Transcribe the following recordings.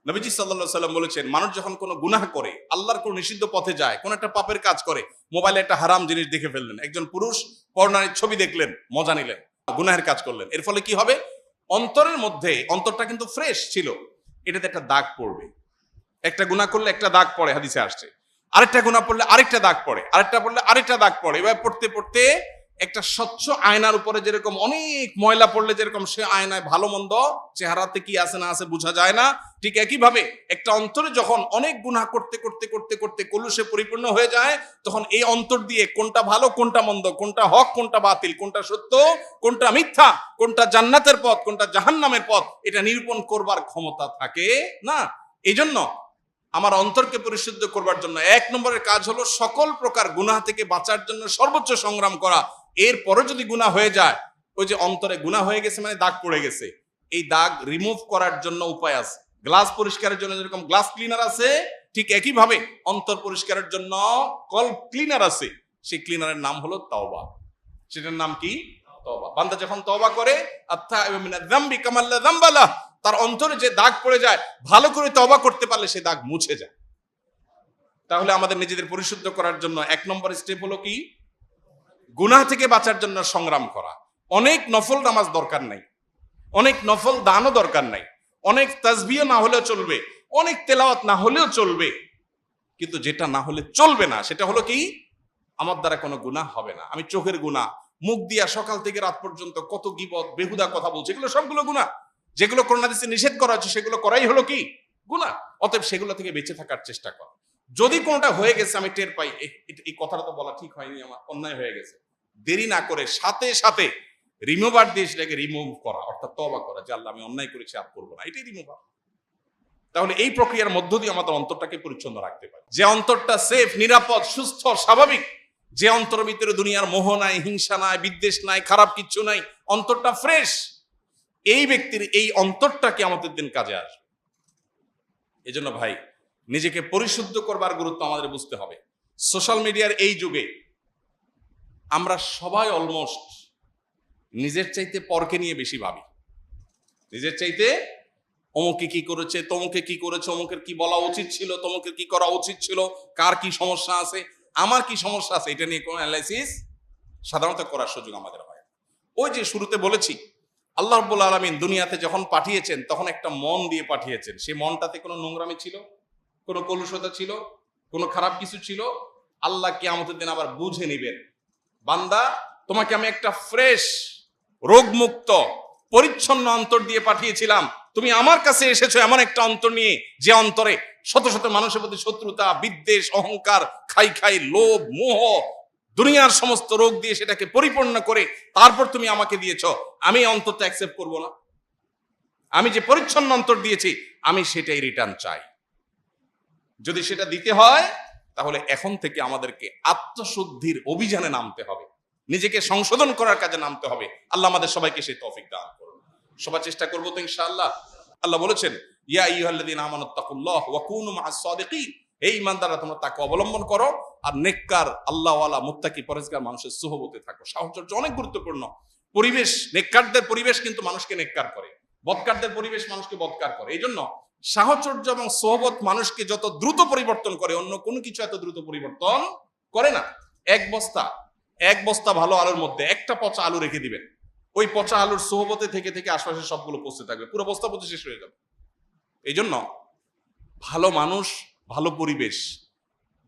নবীজি সাল্লাল্লাহু আলাইহি ওয়াসাল্লাম বলেছেন, মানুষ যখন কোনো গুনাহ করে, আল্লাহর কোনো নিষিদ্ধ পথে যায়, কোন একটা পাপের কাজ করে, মোবাইলে একটা হারাম জিনিস দেখে ফেললেন, একজন পুরুষ পর্নোর ছবি দেখলেন, মজা নিলেন, গুনাহের কাজ করলেন, এর ফলে কি হবে? অন্তরের মধ্যে, অন্তরটা কিন্তু ফ্রেশ ছিল, এটাতে একটা দাগ পড়বে। একটা গুনাহ করলে একটা দাগ পড়ে, হাদিসে আসছে। আরেকটা গুনাহ পড়লে আরেকটা দাগ পড়ে, আরেকটা পড়লে আরেকটা দাগ পড়ে। এভাবে পড়তে পড়তে একটা স্বচ্ছ আয়নার উপরে যেরকম অনেক ময়লা পড়লে যেরকম সে আয়নায় ভালো মন্দ চেহারাতে কি আছে না আছে বোঝা যায় না, ঠিক একই ভাবে একটা অন্তরে যখন অনেক গুনাহ করতে করতে করতে করতে কলুষে পরিপূর্ণ হয়ে যায়, তখন এই অন্তর দিয়ে কোনটা ভালো কোনটা মন্দ, কোনটা হক কোনটা বাতিল, কোনটা সত্য কোনটা মিথ্যা, কোনটা জান্নাতের পথ কোনটা জাহান্নামের পথ, এটা নিরূপণ করবার ক্ষমতা থাকে না। এই জন্য আমার অন্তরকে পরিশুদ্ধ করবার জন্য 1 নম্বরের কাজ হলো সকল প্রকার গুনাহ থেকে বাঁচার জন্য সর্বোচ্চ সংগ্রাম করা। এরপরে যদি গুনাহ হয়ে যায়, ওই যে অন্তরে গুনাহ হয়ে গেছে মানে দাগ পড়ে গেছে, এই দাগ রিমুভ করার জন্য উপায় আছে। গ্লাস পরিষ্কারের জন্য যেরকম গ্লাস ক্লিনার আছে, ঠিক একই ভাবে অন্তর পরিষ্কারের জন্য কল ক্লিনার আছে। সেই ক্লিনারের নাম হলো তওবা। সেটার নাম কি? তওবা। বান্দা যখন তওবা করে, আত্তাইবু মিনাজ যামবি কামাল্লা যামবালা, তার অন্তরে যে দাগ পড়ে যায়, ভালো করে তওবা করতে পারলে সেই দাগ মুছে যায়। তাহলে আমাদের নিজেদের পরিশুদ্ধ করার জন্য 1 নম্বর স্টেপ হলো কি? গুনাহ থেকে বাঁচার জন্য সংগ্রাম করা। অনেক নফল নামাজ দরকার নাই, অনেক নফল দানও দরকার নাই, অনেক তাসবিহ না হলেও চলবে, অনেক তেলাওয়াত না হলেও চলবে, কিন্তু যেটা না হলে চলবে না সেটা হলো কি? আমার দ্বারা কোনো গুনাহ হবে না। আমি চোখের গুনাহ, মুখ দিয়া সকাল থেকে রাত পর্যন্ত কত গীবত বেহুদা কথা বলছি, এগুলো সবগুলো গুনাহ। যেগুলো কোরআন হাদিসে নিষেধ করা হচ্ছে সেগুলো করাই হলো কি? গুনাহ। অতএব সেগুলো থেকে বেঁচে থাকার চেষ্টা কর। যদি কোনটা হয়ে গেছে আমি টের পাই, এই কথাটা তো বলা ঠিক হয়নি, আমার অন্যায় হয়ে গেছে, দেরি না করে সাথে সাথে রিমুভার দিয়ে সেটাকে রিমুভ করা, অর্থাৎ তওবা করা, যে আল্লাহ আমি অন্যায় করেছি আর করবো না, এটাই রিমুভার। তাহলে এই প্রক্রিয়ার মধ্য দিয়ে আমাদের অন্তরটাকে পরিচ্ছন্ন রাখতে পারি। যে অন্তরটা সেফ, নিরাপদ, সুস্থ, স্বাভাবিক, যে অন্তরের ভিতরে দুনিয়ার মোহ নাই, হিংসা নাই, বিদ্বেষ নাই, খারাপ কিচ্ছু নাই, অন্তরটা ফ্রেশ, এই ব্যক্তির এই অন্তরটা কিয়ামতের দিন কাজে আসবে। এজন্য ভাই, নিজেকে পরিশুদ্ধ করবার গুরুত্ব আমাদের বুঝতে হবে। সোশ্যাল মিডিয়ার এই যুগে আমরা সবাই অলমোস্ট নিজের চাইতে পরকে নিয়ে বেশি ভাবি। নিজের চাইতে অমুকে কি করেছে, তমুকে কি করেছে, অমুকের কি বলা উচিত ছিল, তমুকের কি করা উচিত ছিল, কার কি সমস্যা আছে, আমার কি সমস্যা আছে, এটা নিয়ে কোনো অ্যানালাইসিস সাধারণত করার সুযোগ আমাদের হয়। ওই যে শুরুতে বলেছি, আল্লাহ রাব্বুল আলামিন দুনিয়াতে যখন পাঠিয়েছেন তখন একটা মন দিয়ে পাঠিয়েছেন। সেই মনটাতে কোনো নোংরামি ছিল, কোনো কলুষতা ছিল, কোনো খারাপ কিছু ছিল? আল্লাহ কিয়ামতের দিন আবার বুঝে নিবেন, বান্দা তোমাকে আমি একটা ফ্রেশ, রোগমুক্ত, পরিচ্ছন্ন অন্তর দিয়ে পাঠিয়েছিলাম, তুমি আমার কাছে এসেছো এমন একটা অন্তর নিয়ে, যে অন্তরে শত শত মানুষের প্রতি শত্রুতা, বিদ্বেষ, অহংকার, খাই লোভ, মোহ, দুনিয়ার সমস্ত রোগ দিয়ে সেটাকে পরিপূর্ণ করে তারপর তুমি আমাকে দিয়েছো। আমি অন্তরটা অ্যাকসেপ্ট করবো না? আমি যে পরিচ্ছন্ন অন্তর দিয়েছি আমি সেটাই রিটার্ন চাই। যদি সেটা দিতে হয় তাহলে এখন থেকে আমাদেরকে আত্মশুদ্ধির অভিযানে নামতে হবে, নিজেকে সংশোধন করার কাজে নামতে হবে। আল্লাহ আমাদের সবাইকে সেই তৌফিক দান করুন। সবাই চেষ্টা করবো তো ইনশাআল্লাহ। আল্লাহ বলেছেন, ইয়া আইয়ুহাল্লাযীনা আমানুত্তাকুল্লাহ ওয়া কুনু মা'আস সাদিকিন, হে ঈমানদাররা তোমরা তাকওয়া অবলম্বন করো আর নেককার, আল্লাহওয়ালা, মুত্তাকি, পরহেজগার মানুষের সুহবতে থাকো। সাহচর্য অনেক গুরুত্বপূর্ণ। পরিবেশ, নেককারদের পরিবেশ কিন্তু মানুষকে নেককার করে, বদকারদের পরিবেশ মানুষকে বদকার করে। এই জন্য সাহচর্য এবং সোহবত মানুষকে যত দ্রুত পরিবর্তন করে, অন্য কোনো কিছু এত দ্রুত পরিবর্তন করে না। এক বস্তা ভালো আলুর মধ্যে একটা পচা আলু রেখে দিবেন, ওই পচা আলুর সোহবতে থেকে থেকে আশপাশে সবগুলো পচতে থাকবে, পুরো বস্তা পচে শেষ হয়ে যাবে। এই জন্য ভালো মানুষ, ভালো পরিবেশ,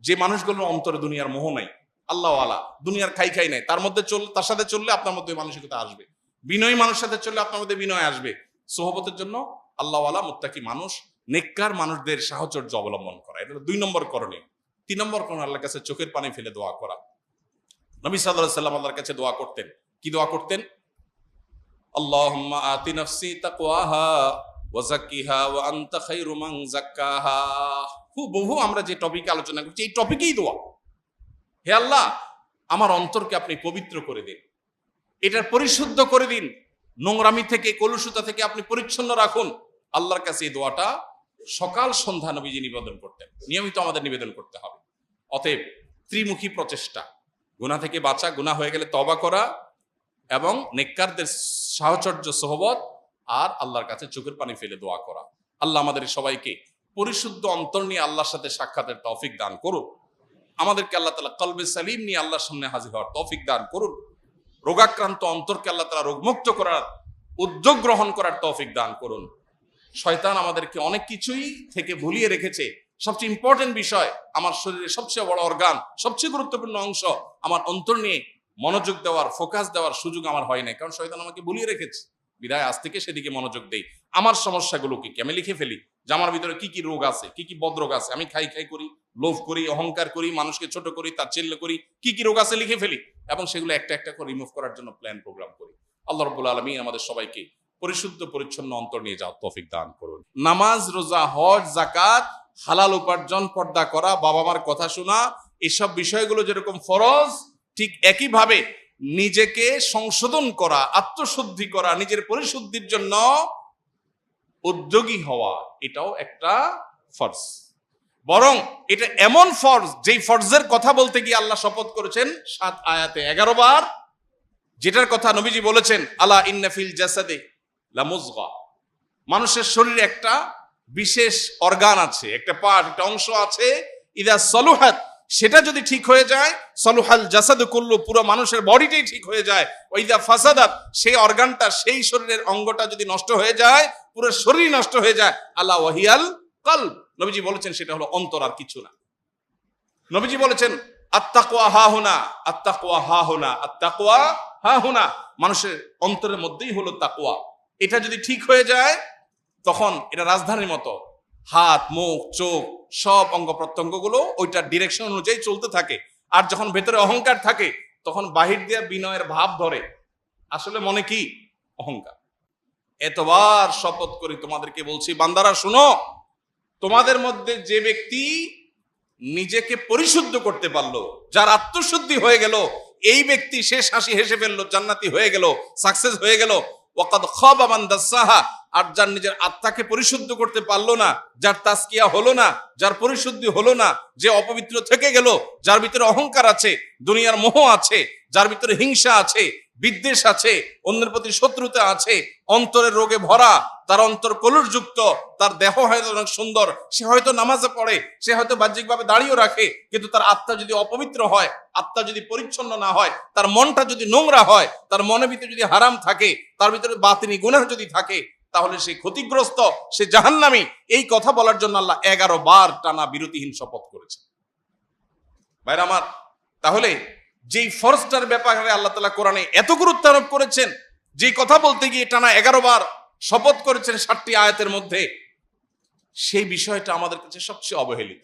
যে মানুষগুলোর অন্তরে দুনিয়ার মোহ নাই, আল্লাহওয়ালা, দুনিয়ার খাই নাই, তার সাথে চললে আপনার মধ্যে মানসিকতা আসবে। বিনয়ী মানুষের সাথে চললে আপনার মধ্যে বিনয় আসবে। সোহবতের জন্য আল্লাহওয়ালা, মুত্তাকি মানুষ, নেককার মানুষদের সাহচর্য অবলম্বন করা, এটা 2 নম্বর করণীয়। 3 নম্বর করণীয় আল্লাহর কাছে চোখের পানি ফেলে দোয়া করা। নবী সাল্লাল্লাহু আলাইহি ওয়াসাল্লাম আল্লাহর কাছে দোয়া করতেন। কি দোয়া করতেন? আল্লাহুম্মা আতি নাফসি তাকওয়াহা ওয়া যাক্কিহা ওয়া আনতা খায়রু মান যাক্কাহা। বহু আমরা যে টপিকে আলোচনা করছি এই টপিকেই দোয়া। হে আল্লাহ, আমার অন্তরকে আপনি পবিত্র করে দিন, এটার পরিশুদ্ধ করে দিন, নোংরামি থেকে, কলুষতা থেকে আপনি পরিচ্ছন্ন রাখুন। আল্লাহর কাছে এই দোয়াটা সকাল সন্ধ্যা নবীজি নিবেদন করতেন, নিয়মিত আমাদের নিবেদন করতে হবে। অতএব ত্রিমুখী প্রচেষ্টা, গুনাহ থেকে বাঁচা, গুনাহ হয়ে গেলে তওবা করা, এবং নেককারদের সাহচর্য, সোহবত, আর আল্লাহর কাছে চোখের পানি ফেলে দোয়া করা। আল্লাহ আমাদের সবাইকে পরিশুদ্ধ অন্তর নিয়ে আল্লাহর সাথে সাক্ষাতের তৌফিক দান করুন। আমাদেরকে আল্লাহ তাআলা কলবে সালিম নিয়ে আল্লাহর সামনে হাজির হওয়ার তৌফিক দান করুন। রোগাক্রান্ত অন্তরকে আল্লাহ তাআলা রোগমুক্ত করার উদ্যোগ গ্রহণ করার তৌফিক দান করুন। শয়তান আমাদেরকে অনেক কিছুই থেকে ভুলিয়ে রেখেছে। সবচেয়ে ইম্পর্টেন্ট বিষয়, আমার শরীরের সবচেয়ে বড় অর্গান, সবচেয়ে গুরুত্বপূর্ণ অংশ, আমার অন্তর নিয়ে মনোযোগ দেওয়ার, ফোকাস দেওয়ার সুযোগ আমার হয় নাই, কারণ শয়তান আমাকে ভুলিয়ে রেখেছে। বিদায় আজ থেকে সেদিকে মনোযোগ দেই। আমার সমস্যাগুলো কি কি আমি লিখে ফেলি, যে আমার ভিতরে কি কি রোগ আছে, কি কি বদরোগ আছে। আমি খাই খাই করি, লোভ করি, অহংকার করি, মানুষকে ছোট করি, তাচ্ছিল্য করি, কি কি রোগ আছে লিখে ফেলি, এবং সেগুলো একটা একটা করে রিমুভ করার জন্য প্ল্যান প্রোগ্রাম করি। আল্লাহ রাব্বুল আলামিন আমাদের সবাইকে পরিশুদ্ধ পরিচ্ছন্ন অন্তর নিয়ে যাওয়ার তৌফিক দান করুন। নামাজ, রোজা, হজ, যাকাত, হালাল উপার্জন, পর্দা করা, বাবা মার কথা শোনা, এসব বিষয়গুলো যেরকম ফরজ, ঠিক একইভাবে নিজেকে সংশোধন করা, আত্মশুদ্ধি করা, নিজের পরিশুদ্ধির জন্য উদ্যোগী হওয়া, এটাও একটা ফরজ। বরং এটা এমন ফরজ, যেই ফরজের কথা বলতে গিয়ে আল্লাহ শপথ করেছেন 7 আয়াতে 11 বার, যেটার কথা নবীজি বলেছেন, আলা ইন্না ফিল জাসাদে লামুজগা, মানুষের শরীরে একটা বিশেষ অর্গান আছে, একটা পার্ট, একটা অংশ আছে, ইদা সলুহাত, সেটা যদি ঠিক হয়ে যায়, সলুহাল জাসাদু কুল্লু, পুরো মানুষের বডিটাই ঠিক হয়ে যায়। ওইদা ফাসাদাত, সেই অর্গানটা, সেই শরীরের অঙ্গটা যদি নষ্ট হয়ে যায়, পুরো শরীর নষ্ট হয়ে যায়। আল্লাহ ওয়াহিয়াল কলব, নবীজি বলেছেন সেটা হলো অন্তর, আর কিছু না। নবীজি বলেছেন আত্তাকওয়া হাহুনা, আত্তাকওয়া হাহুনা, আত্তাকওয়া হাহুনা, মানুষের অন্তরের মধ্যেই হলো তাকওয়া। এটা যদি ঠিক হয়ে যায়, তখন এটা রাজধানীর মতো, হাত, মুখ, চোখ, সব অঙ্গ প্রত্যঙ্গ গুলো ওইটার ডিরেকশন অনুযায়ী চলতে থাকে। আর যখন ভেতরে অহংকার থাকে, তখন বাহির দিয়ে বিনয়ের ভাব ধরে, আসলে মনে কি অহংকার। এতবার শপথ করি তোমাদেরকে বলছি, বান্দারা শুনো, তোমাদের মধ্যে যে ব্যক্তি নিজেকে পরিশুদ্ধ করতে পারলো, যার আত্মশুদ্ধি হয়ে গেল, এই ব্যক্তি শেষ হাসি হেসে ফেললো, জান্নাতি হয়ে গেল, সাকসেস হয়ে গেল। ওয়াকাদ খাবা মান দাসাহা, আর যার নিজের আত্মাকে পরিশুদ্ধ করতে পারলো না, যার তাজকিয়া হলো না, যার পরিশুদ্ধি হলো না, যে অপবিত্র থেকে গেল, যার ভিতরে অহংকার আছে, দুনিয়ার মোহ আছে, যার ভিতরে হিংসা আছে, বিদ্বেষ আছে, অন্যের প্রতি শত্রুতা আছে, অন্তরের রোগে ভরা, তার অন্তর কলুষযুক্ত, তার দেহ হয়তো অনেক সুন্দর, সে হয়তো নামাজে পড়ে, সে হয়তো বাহ্যিকভাবে দাঁড়িয়েও রাখে, কিন্তু তার আত্মা যদি অপবিত্র হয়, আত্মা যদি পরিচ্ছন্ন না হয়, তার মনটা যদি নোংরা হয়, তার মনের ভিতরে যদি হারাম থাকে, তার ভিতরে বাতিনি গুনাহ যদি থাকে, তাহলে সে ক্ষতিগ্রস্ত, সে জাহান্নামী। এই কথা বলার জন্য আল্লাহ 11 বার টানা বিরতিহীন শপথ করেছে। ভাইরা আমার, তাহলে যেই ফরজটার ব্যাপারে আল্লাহ তাআলা কোরআনে এত গুরুত্ব আরোপ করেছেন, যে কথা বলতে গিয়ে টানা 11 বার শপথ করেছেন 7টি আয়াতের মধ্যে, সেই বিষয়টা আমাদের কাছে সবচেয়ে অবহেলিত।